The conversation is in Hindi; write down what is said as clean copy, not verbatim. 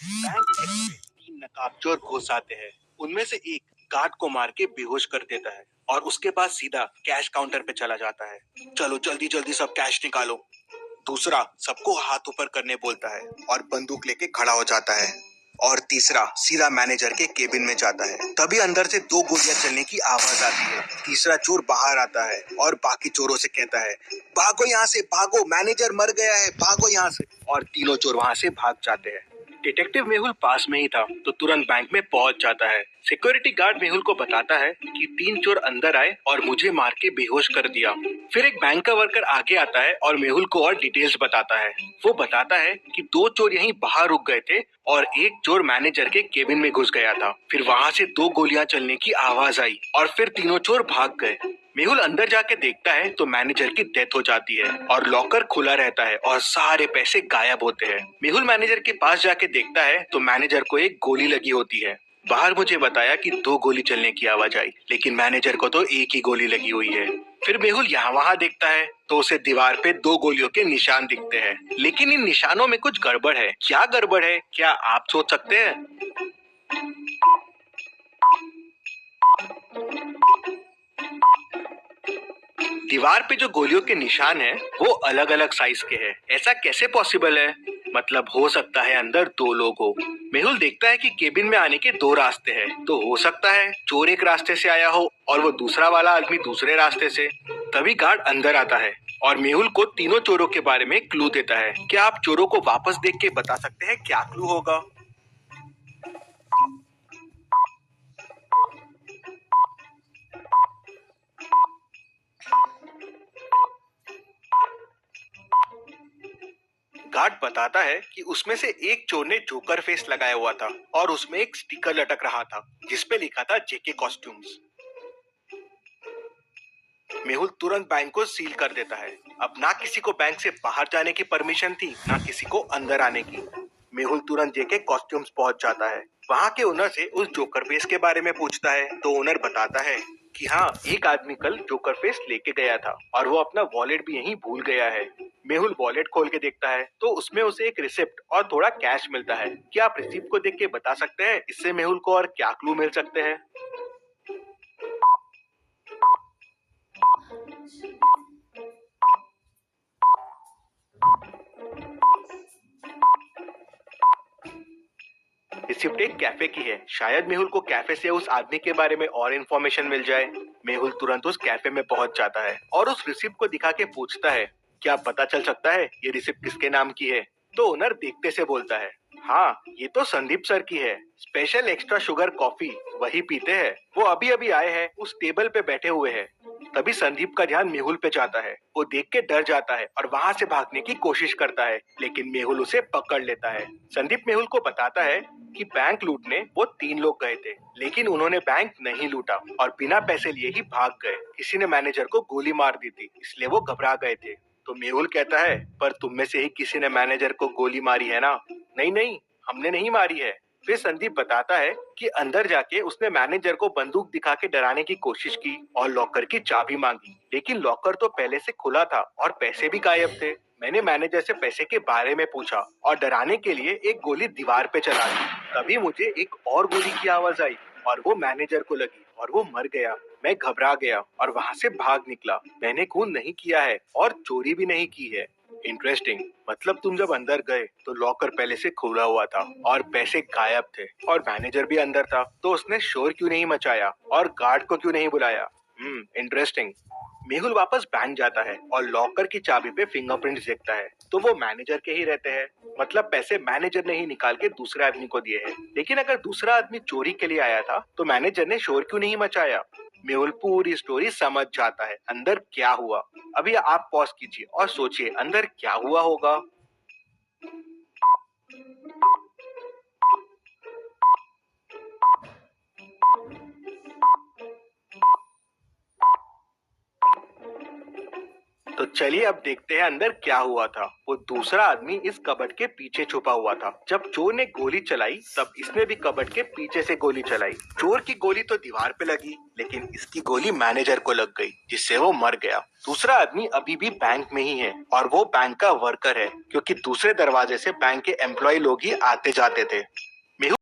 बैंक X में तीन नकाबचोर घुस आते हैं। उनमें से एक गार्ड को मार के बेहोश कर देता है और उसके बाद सीधा कैश काउंटर पे चला जाता है। चलो जल्दी जल्दी सब कैश निकालो। दूसरा सबको हाथ ऊपर करने बोलता है और बंदूक लेके खड़ा हो जाता है। और तीसरा सीधा मैनेजर के केबिन में जाता है। तभी अंदर से दो गोलियां चलने की आवाज आती है। तीसरा चोर बाहर आता है और बाकी चोरों से कहता है, भागो यहाँ से, भागो, मैनेजर मर गया है, भागो यहाँ से। और तीनों चोर वहाँ से भाग जाते हैं। डिटेक्टिव मेहुल पास में ही था तो तुरंत बैंक में पहुंच जाता है। सिक्योरिटी गार्ड मेहुल को बताता है कि तीन चोर अंदर आए और मुझे मार के बेहोश कर दिया। फिर एक बैंक का वर्कर आगे आता है और मेहुल को और डिटेल्स बताता है। वो बताता है कि दो चोर यहीं बाहर रुक गए थे और एक चोर मैनेजर के केबिन में घुस गया था। फिर वहाँ से दो गोलियां चलने की आवाज आई और फिर तीनों चोर भाग गए। मेहुल अंदर जाके देखता है तो मैनेजर की डेथ हो जाती है और लॉकर खुला रहता है और सारे पैसे गायब होते हैं। मेहुल मैनेजर के पास जाके देखता है तो मैनेजर को एक गोली लगी होती है। बाहर मुझे बताया कि दो गोली चलने की आवाज आई, लेकिन मैनेजर को तो एक ही गोली लगी हुई है। फिर मेहुल यहाँ वहाँ देखता है तो उसे दीवार पे दो गोलियों के निशान दिखते हैं, लेकिन इन निशानों में कुछ गड़बड़ है। क्या गड़बड़ है, क्या आप सोच सकते हैं? दीवार पे जो गोलियों के निशान हैं, वो अलग अलग साइज के हैं। ऐसा कैसे पॉसिबल है? मतलब हो सकता है अंदर दो लोग हो। मेहुल देखता है कि केबिन में आने के दो रास्ते हैं, तो हो सकता है चोर एक रास्ते से आया हो और वो दूसरा वाला आदमी दूसरे रास्ते से। तभी गार्ड अंदर आता है और मेहुल को तीनों चोरों के बारे में क्लू देता है। क्या आप चोरों को वापस देख के बता सकते हैं क्या क्लू होगा? गार्ड बताता है कि उसमें से एक चोर ने जोकर फेस लगाया हुआ था और उसमें एक स्टिकर लटक रहा था जिसपे लिखा था जेके कॉस्ट्यूम्स। मेहुल तुरंत बैंक को सील कर देता है। अब ना किसी को बैंक से बाहर जाने की परमिशन थी, ना किसी को अंदर आने की। मेहुल तुरंत जेके कॉस्ट्यूम्स पहुंच जाता है। वहाँ के ओनर से उस जोकर फेस के बारे में पूछता है तो ओनर बताता है कि हाँ, एक आदमी कल जोकर फेस लेके गया था और वो अपना वॉलेट भी यहीं भूल गया है। मेहुल वॉलेट खोल के देखता है तो उसमें उसे एक रिसिप्ट और थोड़ा कैश मिलता है। क्या आप रिसिप्ट को देख के बता सकते हैं इससे मेहुल को और क्या क्लू मिल सकते हैं? रिसिप्ट एक कैफे की है। शायद मेहुल को कैफे से उस आदमी के बारे में और इन्फॉर्मेशन मिल जाए। मेहुल तुरंत उस कैफे में पहुंच जाता है और उस रिसिप्ट को दिखा के पूछता है, क्या पता चल सकता है ये रिसिप्ट किसके नाम की है? तो ओनर देखते से बोलता है, हाँ, ये तो संदीप सर की है। स्पेशल एक्स्ट्रा शुगर कॉफी वही पीते हैं। वो अभी अभी आए हैं, उस टेबल पे बैठे हुए हैं। तभी संदीप का ध्यान मेहुल पे जाता है। वो देख के डर जाता है और वहाँ से भागने की कोशिश करता है, लेकिन मेहुल उसे पकड़ लेता है। संदीप मेहुल को बताता है कि बैंक लूटने वो तीन लोग गए थे, लेकिन उन्होंने बैंक नहीं लूटा और बिना पैसे लिए ही भाग गए। किसी ने मैनेजर को गोली मार दी थी, इसलिए वो घबरा गए थे। तो मेहुल कहता है, पर तुम में से ही किसी ने मैनेजर को गोली मारी है ना? नहीं नहीं, हमने नहीं मारी है। फिर संदीप बताता है कि अंदर जाके उसने मैनेजर को बंदूक दिखा के डराने की कोशिश की और लॉकर की चाबी मांगी, लेकिन लॉकर तो पहले से खुला था और पैसे भी गायब थे। मैंने मैनेजर से पैसे के बारे में पूछा और डराने के लिए एक गोली दीवार पे चला दी। तभी मुझे एक और गोली की आवाज आई और वो मैनेजर को लगी और वो मर गया। मैं घबरा गया और वहाँ से भाग निकला। मैंने खून नहीं किया है और चोरी भी नहीं की है। इंटरेस्टिंग। मतलब तुम जब अंदर गए तो लॉकर पहले से खुला हुआ था और पैसे गायब थे और मैनेजर भी अंदर था, तो उसने शोर क्यों नहीं मचाया और गार्ड को क्यों नहीं बुलाया? इंटरेस्टिंग। मेहुल वापस बैंक जाता है और लॉकर की चाबी पे फिंगरप्रिंट्स देखता है, तो वो मैनेजर के ही रहते हैं। मतलब पैसे मैनेजर ने ही निकाल के दूसरे आदमी को दिए हैं। लेकिन अगर दूसरा आदमी चोरी के लिए आया था तो मैनेजर ने शोर क्यों नहीं मचाया? मेहुल पूरी स्टोरी समझ जाता है अंदर क्या हुआ। अभी आप पॉज कीजिए और सोचिए अंदर क्या हुआ होगा। तो चलिए अब देखते हैं अंदर क्या हुआ था। वो दूसरा आदमी इस कबर्ड के पीछे छुपा हुआ था। जब चोर ने गोली चलाई तब इसने भी कबर्ड के पीछे से गोली चलाई। चोर की गोली तो दीवार पे लगी, लेकिन इसकी गोली मैनेजर को लग गई, जिससे वो मर गया। दूसरा आदमी अभी भी बैंक में ही है और वो बैंक का वर्कर है, क्योंकि दूसरे दरवाजे से बैंक के एम्प्लॉय लोग ही आते जाते थे।